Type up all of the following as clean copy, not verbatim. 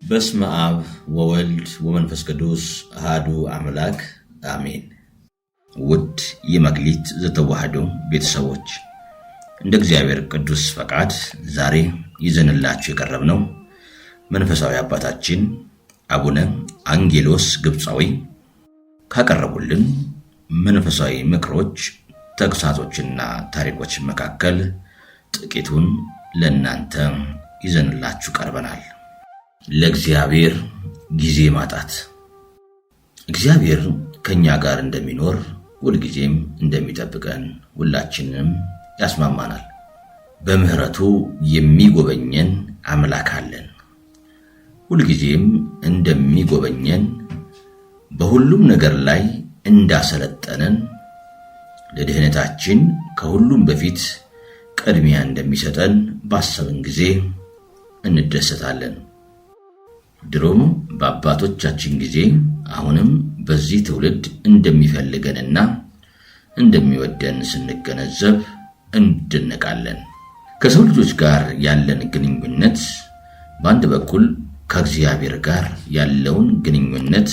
በስመ አብ ወወልድ ወመንፈስ ቅዱስ አሐዱ አምላክ አሜን። ውድ የመክሊት ዘተዋሕዶ ቤተሰቦች እንደ እግዚአብሔር ቅዱስ ፈቃድ ዛሬ ይዘንላችሁ የቀረብነው መንፈሳዊ አባታችን አቡነ አንጌሎስ ግብፃዊ ካቀረቡልን መንፈሳዊ ምክሮች፣ ተግሳጾችና ታሪኮች መካከል ጥቂቱን ለእናንተ ይዘንላችሁ ቀርበናል። ለእግዚአብሔር ጊዜ ማጣት። እግዚአብሔር ከኛ ጋር እንደሚኖር ሁልጊዜም እንደሚጠብቀን ሁላችንም ያስማማናል። በምህረቱ የሚጎበኘን አምላክ አለን። ሁልጊዜም እንደሚጎበኘን በሁሉም ነገር ላይ እንዳሰለጠነን ለድህነታችን ከሁሉም በፊት ቅድሚያ እንደሚሰጠን ባሰብን ጊዜ እንደሰታለን። ድሮም በአባቶቻችን ጊዜ አሁንም በዚህ ትውልድ እንደሚፈልገንና እንደሚወደን ስንገነዘብ እንደነቃለን። ከሰው ልጆች ጋር ያለን ግንኙነት በአንድ በኩል ከእግዚአብሔር ጋር ያለውን ግንኙነት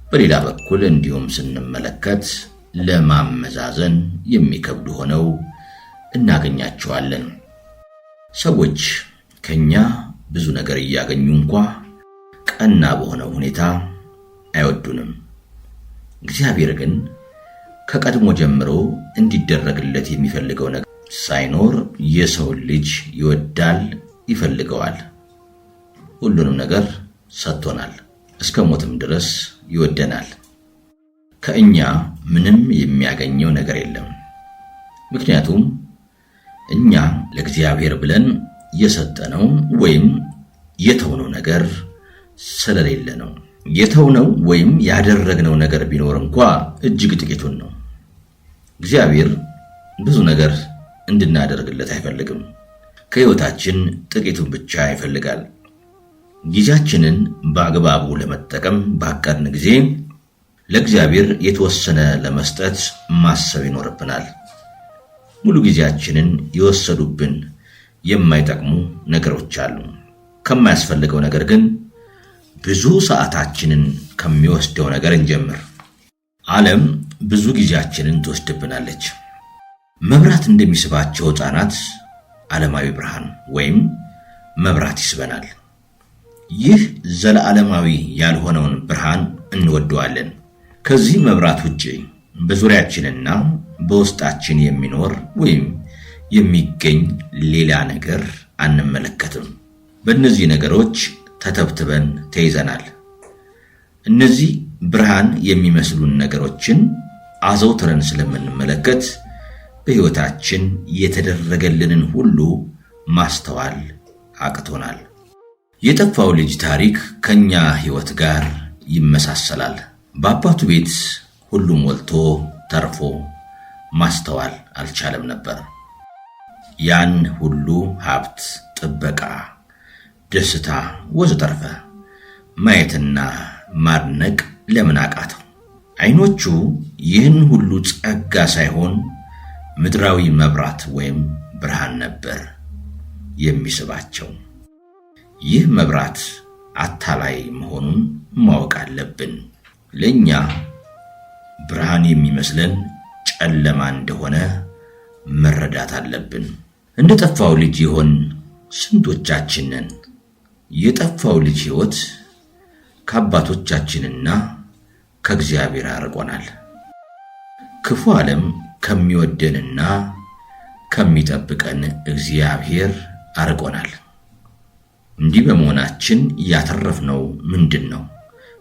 በሌላ በኩል እንዲሁም ስንመለከት ለማመዛዘን የሚከብዱ ሆነው እናገኛቸዋለን። ሰዎች ከኛ ብዙ ነገር እያገኙ እንኳን ቀና በሆነ ሁኔታ አይወዱንም። እግዚአብሔር ግን ከቀድሞ ጀምሮ እንዲደረግለት የሚፈልገው ነገር ሳይኖር የሰው ልጅ ይወዳል፣ ይፈልገዋል። ሁሉንም ነገር ሰጥቶናል። እስከ ሞትም ድረስ ይወደናል። ከእኛ ምንም የሚያገኘው ነገር የለም። ምክንያቱም እኛ ለእግዚአብሔር ብለን የሰጠነው ወይም የተውነው ነገር ስለሌለ ነው። የተውነው ወይም ያደረግነው ነገር ቢኖር እንኳን እጅግ ጥቂቱን ነው። እግዚአብሔር ብዙ ነገር እንድናደርግለት አይፈልግም። ከሕይወታችን ጥቂቱን ብቻ ይፈልጋል። ጊዜያችንን በአግባቡ ለመጠቀም ባቀድን ጊዜ ለእግዚአብሔር የተወሰነ ለመስጠት ማሰብ ይኖርብናል። ሙሉ ጊዜያችንን የወሰዱብን የማይጠቅሙ ነገሮች አሉ። ከማያስፈልገው ነገር ግን ብዙ ሰዓታችንን ከሚወስደው ነገር እንጀምር። ዓለም ብዙ ጊዜያችንን ትወስድብናለች። መብራት እንደሚስባቸው ሕፃናት ዓለማዊ ብርሃን ወይም መብራት ይስበናል። ይህ ዘለዓለማዊ ያልሆነውን ብርሃን እንወደዋለን። ከዚህ መብራት ውጪ በዙሪያችንና በውስጣችን የሚኖር ወይም የሚገኝ ሌላ ነገር አንመለከትም። በእነዚህ ነገሮች ተተብትበን ተይዘናል። እነዚህ ብርሃን የሚመስሉን ነገሮችን አዘውትረን ስለምንመለከት በሕይወታችን የተደረገልንን ሁሉ ማስተዋል አቅቶናል። የጠፋው ልጅ ታሪክ ከኛ ሕይወት ጋር ይመሳሰላል። በአባቱ ቤት ሁሉም ሞልቶ ተርፎ ማስተዋል አልቻለም ነበር። ያን ሁሉ ሀብት፣ ጥበቃ፣ ደስታ ወዘተርፈ ማየትና ማድነቅ ለምን አቃተው? ዓይኖቹ ይህን ሁሉ ጸጋ ሳይሆን ምድራዊ መብራት ወይም ብርሃን ነበር የሚስባቸው። ይህ መብራት አታላይ መሆኑን ማወቅ አለብን። ለእኛ ብርሃን የሚመስለን ጨለማ እንደሆነ መረዳት አለብን። እንደ ጠፋው ልጅ ይሆን ስንቶቻችን ነን? የጠፋው ልጅ ሕይወት ከአባቶቻችንና ከእግዚአብሔር አርቆናል። ክፉ ዓለም ከሚወደንና ከሚጠብቀን እግዚአብሔር አርቆናል። እንዲህ በመሆናችን ያተረፍነው ምንድን ነው?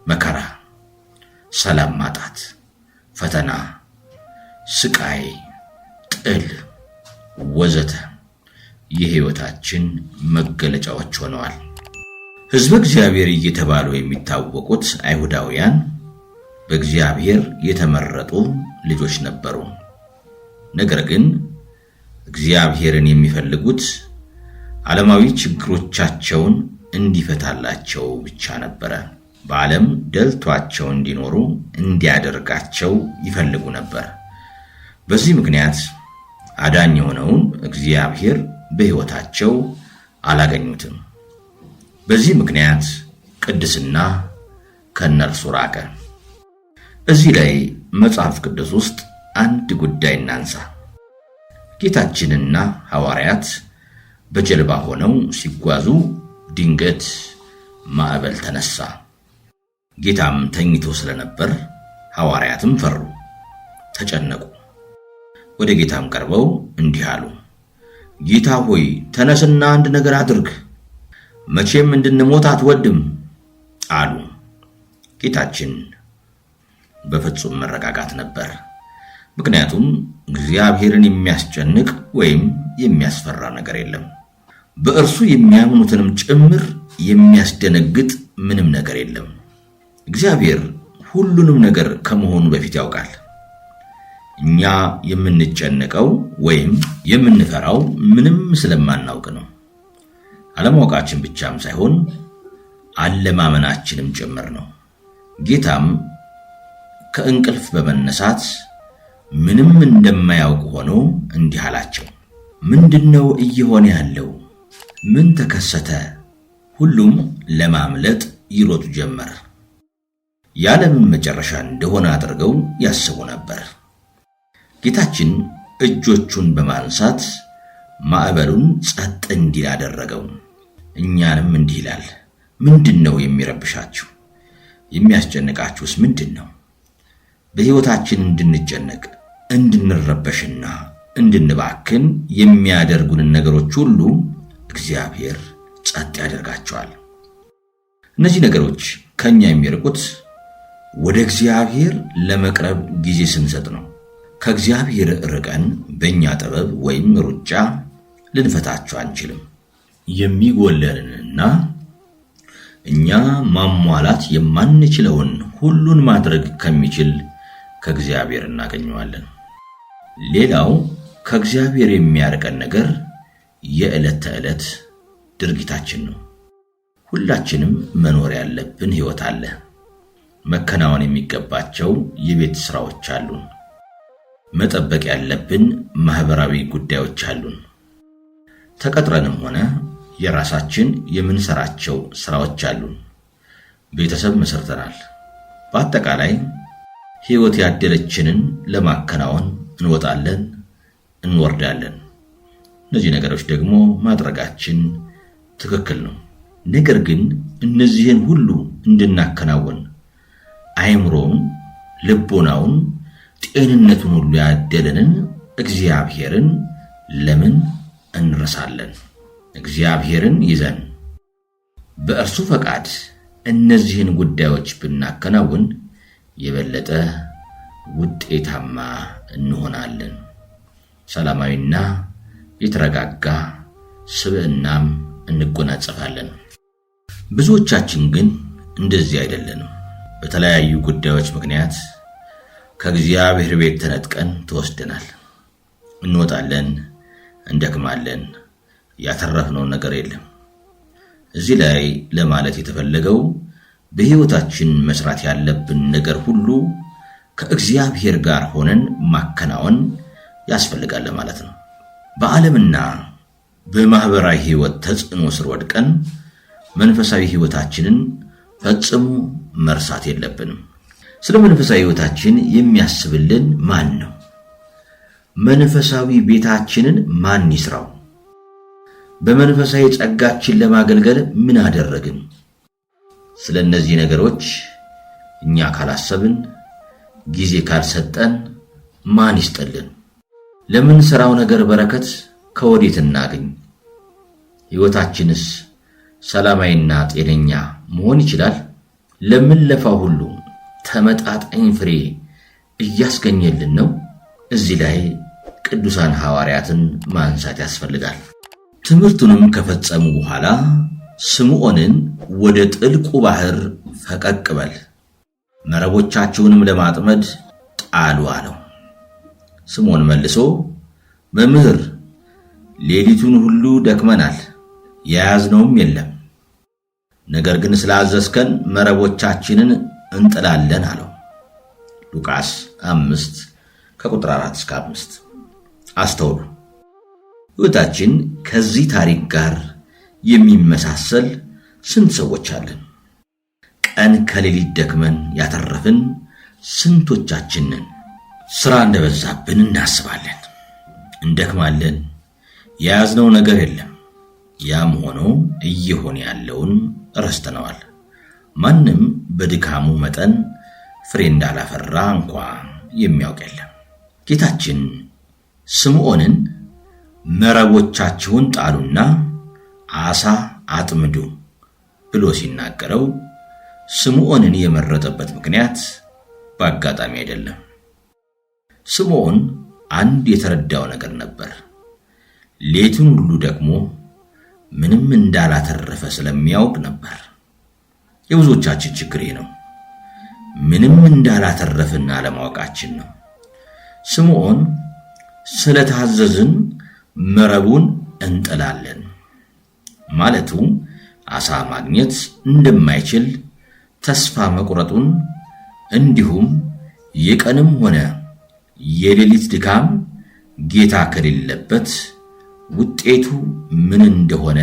መከራ፣ ሰላም ማጣት፣ ፈተና፣ ስቃይ፣ ጥል ወዘተ የሕይወታችን መገለጫዎች ሆነዋል። ሕዝበ እግዚአብሔር እየተባሉ የሚታወቁት አይሁዳውያን በእግዚአብሔር የተመረጡ ልጆች ነበሩ። ነገር ግን እግዚአብሔርን የሚፈልጉት ዓለማዊ ችግሮቻቸውን እንዲፈታላቸው ብቻ ነበረ። በዓለም ደልቷቸው እንዲኖሩ እንዲያደርጋቸው ይፈልጉ ነበር። በዚህ ምክንያት አዳኝ የሆነውን እግዚአብሔር በሕይወታቸው አላገኙትም። በዚህ ምክንያት ቅድስና ከነርሱ ራቀ። እዚህ ላይ መጽሐፍ ቅዱስ ውስጥ አንድ ጉዳይ እናንሳ። ጌታችንና ሐዋርያት በጀልባ ሆነው ሲጓዙ ድንገት ማዕበል ተነሳ። ጌታም ተኝቶ ስለነበር ሐዋርያትም ፈሩ፣ ተጨነቁ። ወደ ጌታም ቀርበው እንዲህ አሉ፣ ጌታ ሆይ ተነስና አንድ ነገር አድርግ፣ መቼም እንድንሞት አትወድም አሉ። ጌታችን በፍጹም መረጋጋት ነበር። ምክንያቱም እግዚአብሔርን የሚያስጨንቅ ወይም የሚያስፈራ ነገር የለም። በእርሱ የሚያምኑትንም ጭምር የሚያስደነግጥ ምንም ነገር የለም። እግዚአብሔር ሁሉንም ነገር ከመሆኑ በፊት ያውቃል። እኛ የምንጨነቀው ወይም የምንፈራው ምንም ስለማናውቅ ነው። አለማወቃችን ብቻም ሳይሆን አለማመናችንም ጭምር ነው። ጌታም ከእንቅልፍ በመነሳት ምንም እንደማያውቅ ሆኖ እንዲህ አላቸው፣ ምንድነው እየሆነ ያለው? ምን ተከሰተ? ሁሉም ለማምለጥ ይሮጡ ጀመር። የዓለም መጨረሻ እንደሆነ አድርገው ያስቡ ነበር። ጌታችን እጆቹን በማንሳት ማዕበሉን ጸጥ እንዲል አደረገው። እኛንም እንዲህ ይላል፣ ምንድነው የሚረብሻችሁ? የሚያስጨንቃችሁስ ምንድነው? በሕይወታችን እንድንጨነቅ እንድንረበሽና እንድንባክን የሚያደርጉንን ነገሮች ሁሉ እግዚአብሔር ጸጥ ያደርጋቸዋል። እነዚህ ነገሮች ከኛ የሚርቁት ወደ እግዚአብሔር ለመቅረብ ጊዜ ስንሰጥ ነው። ከእግዚአብሔር ርቀን በእኛ ጥበብ ወይም ሩጫ ልንፈታቸው አንችልም። የሚጎለንንና እኛ ማሟላት የማንችለውን ሁሉን ማድረግ ከሚችል ከእግዚአብሔር እናገኘዋለን። ሌላው ከእግዚአብሔር የሚያርቀን ነገር የዕለት ተዕለት ድርጊታችን ነው። ሁላችንም መኖር ያለብን ሕይወት አለ። መከናወን የሚገባቸው የቤት ሥራዎች አሉን። መጠበቅ ያለብን ማህበራዊ ጉዳዮች አሉን። ተቀጥረንም ሆነ የራሳችን የምንሰራቸው ሥራዎች አሉን። ቤተሰብ መስርተናል። በአጠቃላይ ሕይወት ያደለችንን ለማከናወን እንወጣለን፣ እንወርዳለን። እነዚህ ነገሮች ደግሞ ማድረጋችን ትክክል ነው። ነገር ግን እነዚህን ሁሉ እንድናከናውን አይምሮውን፣ ልቦናውን፣ ጤንነቱን ሁሉ ያደለንን እግዚአብሔርን ለምን እንረሳለን? እግዚአብሔርን ይዘን በእርሱ ፈቃድ እነዚህን ጉዳዮች ብናከናውን የበለጠ ውጤታማ እንሆናለን። ሰላማዊና የተረጋጋ ስብዕናም እንጎናጸፋለን። ብዙዎቻችን ግን እንደዚህ አይደለንም። በተለያዩ ጉዳዮች ምክንያት ከእግዚአብሔር ቤት ተነጥቀን ተወስደናል። እንወጣለን፣ እንደክማለን፣ ያተረፍነው ነገር የለም። እዚህ ላይ ለማለት የተፈለገው በሕይወታችን መስራት ያለብን ነገር ሁሉ ከእግዚአብሔር ጋር ሆነን ማከናወን ያስፈልጋል ማለት ነው። በዓለምና በማህበራዊ ሕይወት ተጽዕኖ ስር ወድቀን መንፈሳዊ ሕይወታችንን ፈጽሞ መርሳት የለብንም። ስለ መንፈሳዊ ሕይወታችን የሚያስብልን ማን ነው? መንፈሳዊ ቤታችንን ማን ይስራው? በመንፈሳዊ ጸጋችን ለማገልገል ምን አደረግን? ስለ እነዚህ ነገሮች እኛ ካላሰብን፣ ጊዜ ካልሰጠን ማን ይስጠልን? ለምን ሥራው ነገር በረከት ከወዴት እናገኝ? ሕይወታችንስ ሰላማዊና ጤነኛ መሆን ይችላል? ለምን ለፋው ሁሉ ተመጣጣኝ ፍሬ እያስገኘልን ነው? እዚህ ላይ ቅዱሳን ሐዋርያትን ማንሳት ያስፈልጋል። ትምህርቱንም ከፈጸሙ በኋላ ስምዖንን ወደ ጥልቁ ባህር ፈቀቅ በል፣ መረቦቻቸውንም ለማጥመድ ጣሉ አለው። ስምዖን መልሶ መምህር፣ ሌሊቱን ሁሉ ደክመናል፣ የያዝነውም የለም፣ ነገር ግን ስላዘዝከን መረቦቻችንን እንጥላለን አለው። ሉቃስ 5:4-5። አስተውሉ። ሕይወታችን ከዚህ ታሪክ ጋር የሚመሳሰል ስንት ሰዎች አለን? ቀን ከሌሊት ደክመን ያተረፍን ስንቶቻችንን? ሥራ እንደበዛብን እናስባለን፣ እንደክማለን፣ የያዝነው ነገር የለም። ያም ሆኖ እየሆነ ያለውን ረስተነዋል። ማንም በድካሙ መጠን ፍሬ እንዳላፈራ እንኳ የሚያውቅ የለም። ጌታችን ስምዖንን መረቦቻችሁን ጣሉና ዓሣ አጥምዱ ብሎ ሲናገረው ስምዖንን የመረጠበት ምክንያት በአጋጣሚ አይደለም። ስምዖን አንድ የተረዳው ነገር ነበር። ሌቱን ሁሉ ደግሞ ምንም እንዳላተረፈ ስለሚያውቅ ነበር። የብዙዎቻችን ችግር ነው። ምንም እንዳላተረፍን አለማወቃችን ነው። ስምዖን ስለታዘዝን መረቡን እንጥላለን ማለቱ ዓሣ ማግኘት እንደማይችል ተስፋ መቁረጡን፣ እንዲሁም የቀንም ሆነ የሌሊት ድካም ጌታ ከሌለበት ውጤቱ ምን እንደሆነ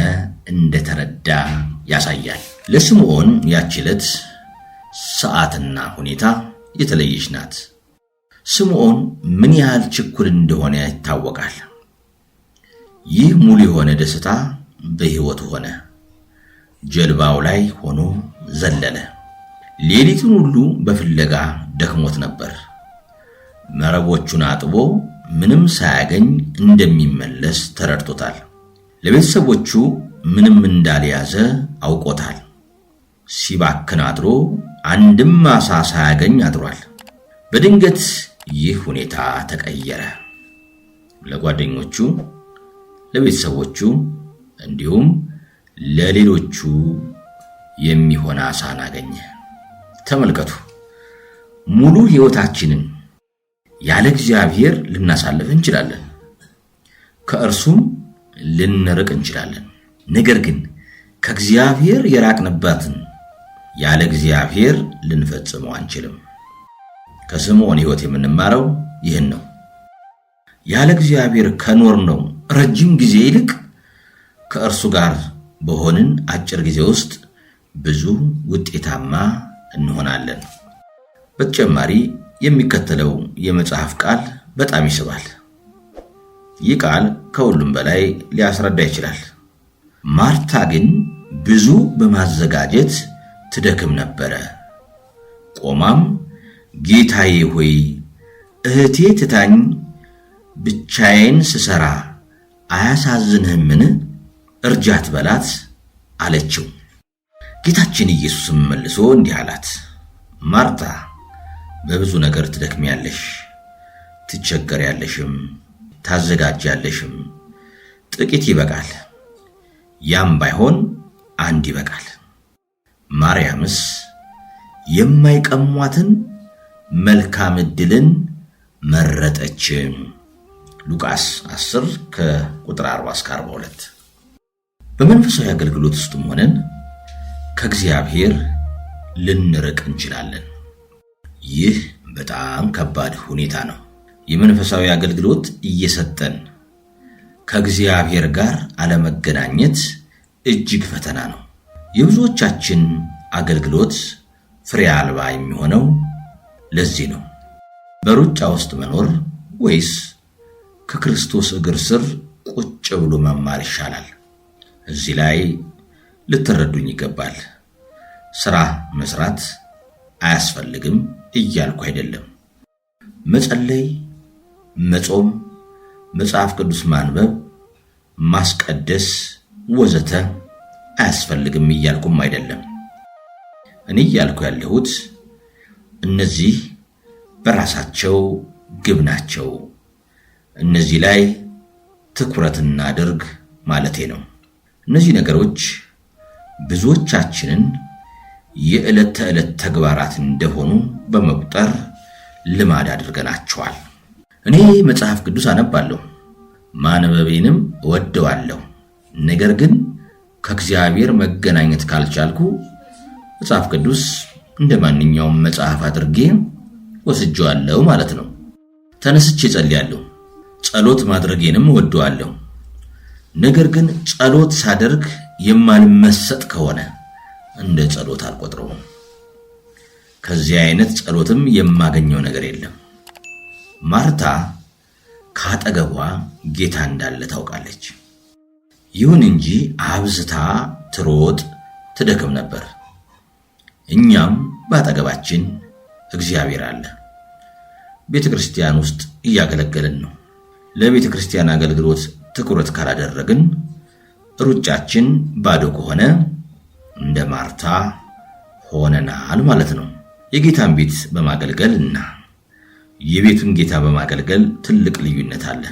እንደተረዳ ያሳያል። ለስምዖን ያች ዕለት ሰዓትና ሁኔታ የተለየች ናት። ስምዖን ምን ያህል ችኩል እንደሆነ ይታወቃል። ይህ ሙሉ የሆነ ደስታ በሕይወቱ ሆነ። ጀልባው ላይ ሆኖ ዘለለ። ሌሊቱን ሁሉ በፍለጋ ደክሞት ነበር። መረቦቹን አጥቦ ምንም ሳያገኝ እንደሚመለስ ተረድቶታል። ለቤተሰቦቹ ምንም እንዳልያዘ አውቆታል። ሲባክን አድሮ አንድም ዓሣ ሳያገኝ አድሯል። በድንገት ይህ ሁኔታ ተቀየረ። ለጓደኞቹ፣ ለቤተሰቦቹ እንዲሁም ለሌሎቹ የሚሆን ዓሣን አገኘ። ተመልከቱ፣ ሙሉ ሕይወታችንን ያለ እግዚአብሔር ልናሳልፍ እንችላለን፣ ከእርሱም ልንርቅ እንችላለን። ነገር ግን ከእግዚአብሔር የራቅንበትን ያለ እግዚአብሔር ልንፈጽመው አንችልም። ከስምዖን ሕይወት የምንማረው ይህን ነው። ያለ እግዚአብሔር ከኖርነው ረጅም ጊዜ ይልቅ ከእርሱ ጋር በሆንን አጭር ጊዜ ውስጥ ብዙ ውጤታማ እንሆናለን። በተጨማሪ የሚከተለው የመጽሐፍ ቃል በጣም ይስባል። ይህ ቃል ከሁሉም በላይ ሊያስረዳ ይችላል። ማርታ ግን ብዙ በማዘጋጀት ትደክም ነበረ። ቆማም ጌታዬ ሆይ እህቴ ትታኝ ብቻዬን ስሰራ አያሳዝንህምን? እርጃት በላት አለችው። ጌታችን ኢየሱስም መልሶ እንዲህ አላት፣ ማርታ በብዙ ነገር ትደክሚያለሽ፣ ትቸገሪያለሽም፣ ታዘጋጃለሽም። ጥቂት ይበቃል፣ ያም ባይሆን አንድ ይበቃል። ማርያምስ የማይቀሟትን መልካም ዕድልን መረጠች። ሉቃስ 10 ከቁጥር 40 እስከ 42። በመንፈሳዊ አገልግሎት ውስጥም ሆነን ከእግዚአብሔር ልንርቅ እንችላለን። ይህ በጣም ከባድ ሁኔታ ነው። የመንፈሳዊ አገልግሎት እየሰጠን ከእግዚአብሔር ጋር አለመገናኘት እጅግ ፈተና ነው። የብዙዎቻችን አገልግሎት ፍሬ አልባ የሚሆነው ለዚህ ነው። በሩጫ ውስጥ መኖር ወይስ ከክርስቶስ እግር ስር ቁጭ ብሎ መማር ይሻላል? እዚህ ላይ ልትረዱኝ ይገባል። ሥራ መስራት አያስፈልግም እያልኩ አይደለም። መጸለይ፣ መጾም፣ መጽሐፍ ቅዱስ ማንበብ፣ ማስቀደስ ወዘተ አያስፈልግም እያልኩም አይደለም። እኔ እያልኩ ያለሁት እነዚህ በራሳቸው ግብ ናቸው። እነዚህ ላይ ትኩረት እናድርግ ማለቴ ነው። እነዚህ ነገሮች ብዙዎቻችንን የዕለት ተዕለት ተግባራት እንደሆኑ በመቁጠር ልማድ አድርገናቸዋል። እኔ መጽሐፍ ቅዱስ አነባለሁ፣ ማንበቤንም እወደዋለሁ። ነገር ግን ከእግዚአብሔር መገናኘት ካልቻልኩ መጽሐፍ ቅዱስ እንደ ማንኛውም መጽሐፍ አድርጌ ወስጄዋለሁ ማለት ነው። ተነስቼ ጸልያለሁ፣ ጸሎት ማድረጌንም እወደዋለሁ። ነገር ግን ጸሎት ሳደርግ የማልመሰጥ ከሆነ እንደ ጸሎት አልቆጥረውም። ከዚህ አይነት ጸሎትም የማገኘው ነገር የለም። ማርታ ካጠገቧ ጌታ እንዳለ ታውቃለች። ይሁን እንጂ አብዝታ ትሮጥ ትደክም ነበር። እኛም ባጠገባችን እግዚአብሔር አለ። ቤተክርስቲያን ውስጥ እያገለገልን ነው። ለቤተክርስቲያን አገልግሎት ትኩረት ካላደረግን ሩጫችን ባዶ ከሆነ እንደ ማርታ ሆነናል ማለት ነው። የጌታን ቤት በማገልገልና የቤቱን ጌታ በማገልገል ትልቅ ልዩነት አለ።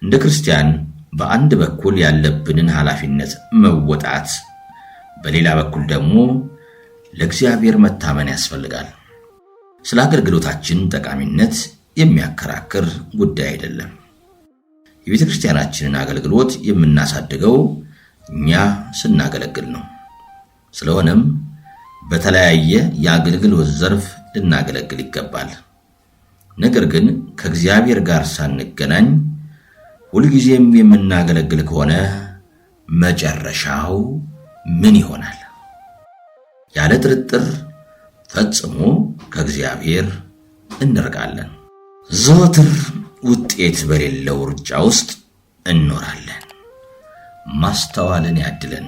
እንደ ክርስቲያን በአንድ በኩል ያለብንን ኃላፊነት መወጣት፣ በሌላ በኩል ደግሞ ለእግዚአብሔር መታመን ያስፈልጋል። ስለ አገልግሎታችን ጠቃሚነት የሚያከራክር ጉዳይ አይደለም። የቤተክርስቲያናችንን አገልግሎት የምናሳድገው እኛ ስናገለግል ነው። ስለሆነም በተለያየ የአገልግሎት ዘርፍ ልናገለግል ይገባል። ነገር ግን ከእግዚአብሔር ጋር ሳንገናኝ ሁልጊዜም የምናገለግል ከሆነ መጨረሻው ምን ይሆናል? ያለ ጥርጥር ፈጽሞ ከእግዚአብሔር እንርቃለን። ዘወትር ውጤት በሌለው ሩጫ ውስጥ እንኖራለን። ማስተዋልን ያድለን።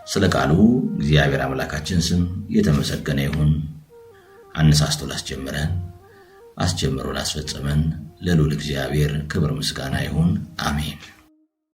ስለ ቃሉ እግዚአብሔር አምላካችን ስም የተመሰገነ ይሁን። አነሳስቶ ላስጀመረን አስጀምሮ ላስፈጸመን ለልዑል እግዚአብሔር ክብር ምስጋና ይሁን። አሜን።